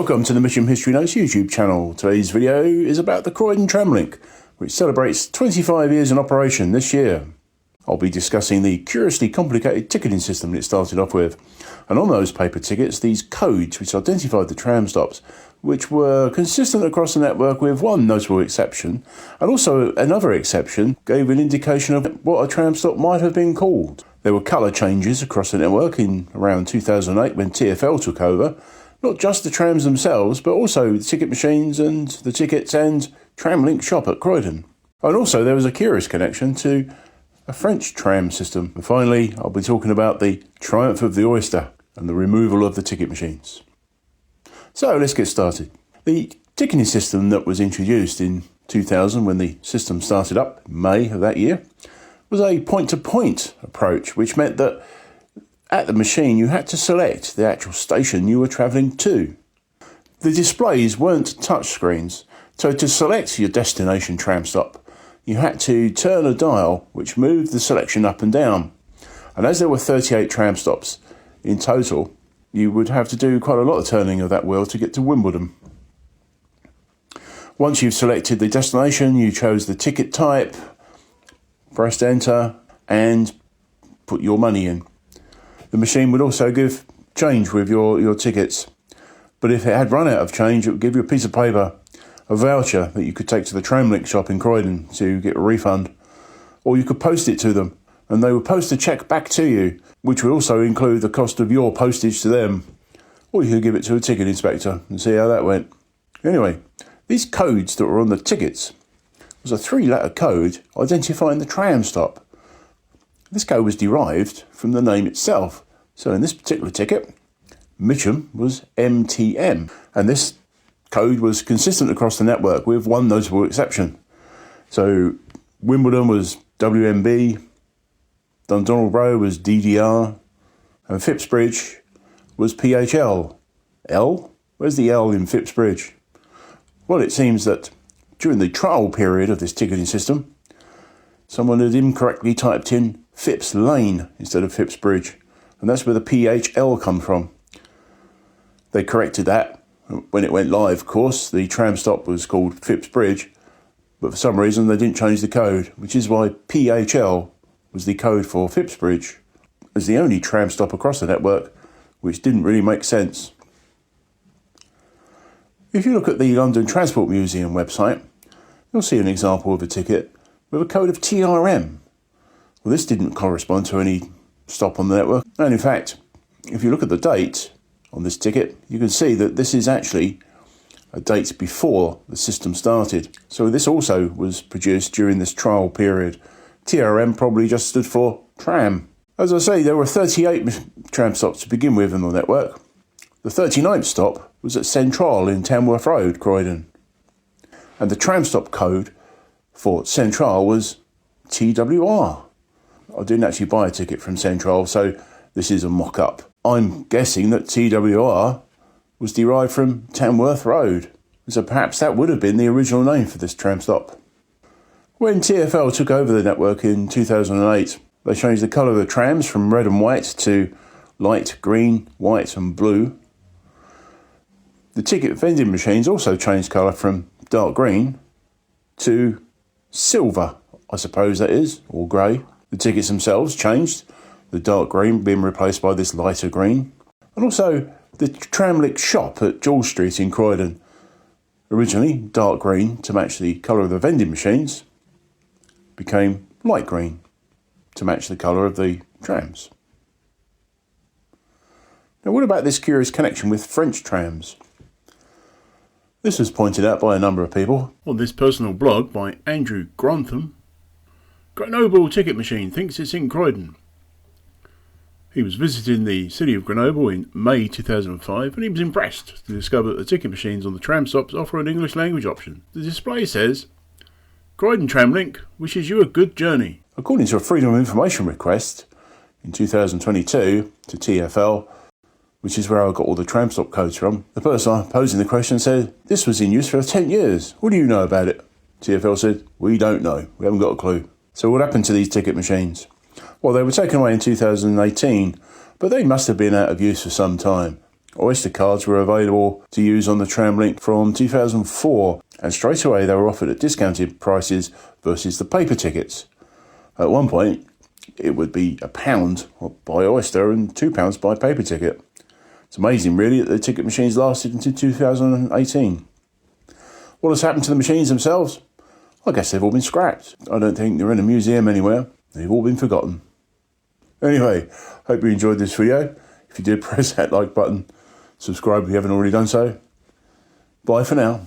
Welcome to the Mitcham History Notes YouTube channel. Today's video is about the Croydon Tramlink, which celebrates 25 years in operation this year. I'll be discussing the curiously complicated ticketing system it started off with, and on those paper tickets, these codes which identified the tram stops, which were consistent across the network with one notable exception, and also another exception gave an indication of what a tram stop might have been called. There were colour changes across the network in around 2008 when TfL took over, not just the trams themselves, but also the ticket machines and the tickets and Tramlink shop at Croydon. And also there was a curious connection to a French tram system. And finally, I'll be talking about the triumph of the Oyster and the removal of the ticket machines. So let's get started. The ticketing system that was introduced in 2000 when the system started up in May of that year was a point-to-point approach, which meant that at the machine you had to select the actual station you were travelling to. The displays weren't touch screens, so to select your destination tram stop you had to turn a dial which moved the selection up and down. And as there were 38 tram stops in total, you would have to do quite a lot of turning of that wheel to get to Wimbledon. Once you've selected the destination, you chose the ticket type, pressed enter and put your money in. The machine would also give change with your tickets, but if it had run out of change it would give you a piece of paper, a voucher that you could take to the Tramlink shop in Croydon to get a refund, or you could post it to them and they would post a cheque back to you, which would also include the cost of your postage to them, or you could give it to a ticket inspector and see how that went. Anyway, these codes that were on the tickets was a 3-letter code identifying the tram stop. This code was derived from the name itself. So in this particular ticket, Mitcham was MTM, and this code was consistent across the network with one notable exception. So Wimbledon was WMB, Dundonald Row was DDR, and Phipsbridge was PHL. L? Where's the L in Phipsbridge? Well, it seems that during the trial period of this ticketing system, someone had incorrectly typed in Phipps Lane instead of Phipsbridge, and that's where the PHL come from. They corrected that when it went live, of course. The tram stop was called Phipsbridge, but for some reason they didn't change the code, which is why PHL was the code for Phipsbridge as the only tram stop across the network, which didn't really make sense. If you look at the London Transport Museum website, you'll see an example of a ticket with a code of TRM. Well, this didn't correspond to any stop on the network. And in fact, if you look at the date on this ticket, you can see that this is actually a date before the system started. So this also was produced during this trial period. TRM probably just stood for tram. As I say, there were 38 tram stops to begin with in the network. The 39th stop was at Central in Tamworth Road, Croydon. And the tram stop code for Central was TWR. I didn't actually buy a ticket from Central, so this is a mock-up. I'm guessing that TWR was derived from Tamworth Road, so perhaps that would have been the original name for this tram stop. When TfL took over the network in 2008, they changed the colour of the trams from red and white to light green, white and blue. The ticket vending machines also changed colour from dark green to silver, I suppose that is, or grey. The tickets themselves changed, the dark green being replaced by this lighter green. And also the Tramlink shop at George Street in Croydon, originally dark green to match the colour of the vending machines, became light green to match the colour of the trams. Now what about this curious connection with French trams? This was pointed out by a number of people on this personal blog by Andrew Grantham. Grenoble ticket machine thinks it's in Croydon. He was visiting the city of Grenoble in May 2005 and he was impressed to discover that the ticket machines on the tram stops offer an English language option. The display says, Croydon Tramlink wishes you a good journey. According to a Freedom of Information request in 2022 to TfL, which is where I got all the tram stop codes from, the person posing the question said, this was in use for 10 years. What do you know about it? TfL said, we don't know. We haven't got a clue. So what happened to these ticket machines? Well, they were taken away in 2018, but they must have been out of use for some time. Oyster cards were available to use on the Tramlink from 2004, and straight away they were offered at discounted prices versus the paper tickets. At one point, it would be £1 by Oyster and £2 by paper ticket. It's amazing, really, that the ticket machines lasted until 2018. What has happened to the machines themselves? I guess they've all been scrapped. I don't think they're in a museum anywhere. They've all been forgotten. Anyway, hope you enjoyed this video. If you did, press that like button. Subscribe if you haven't already done so. Bye for now.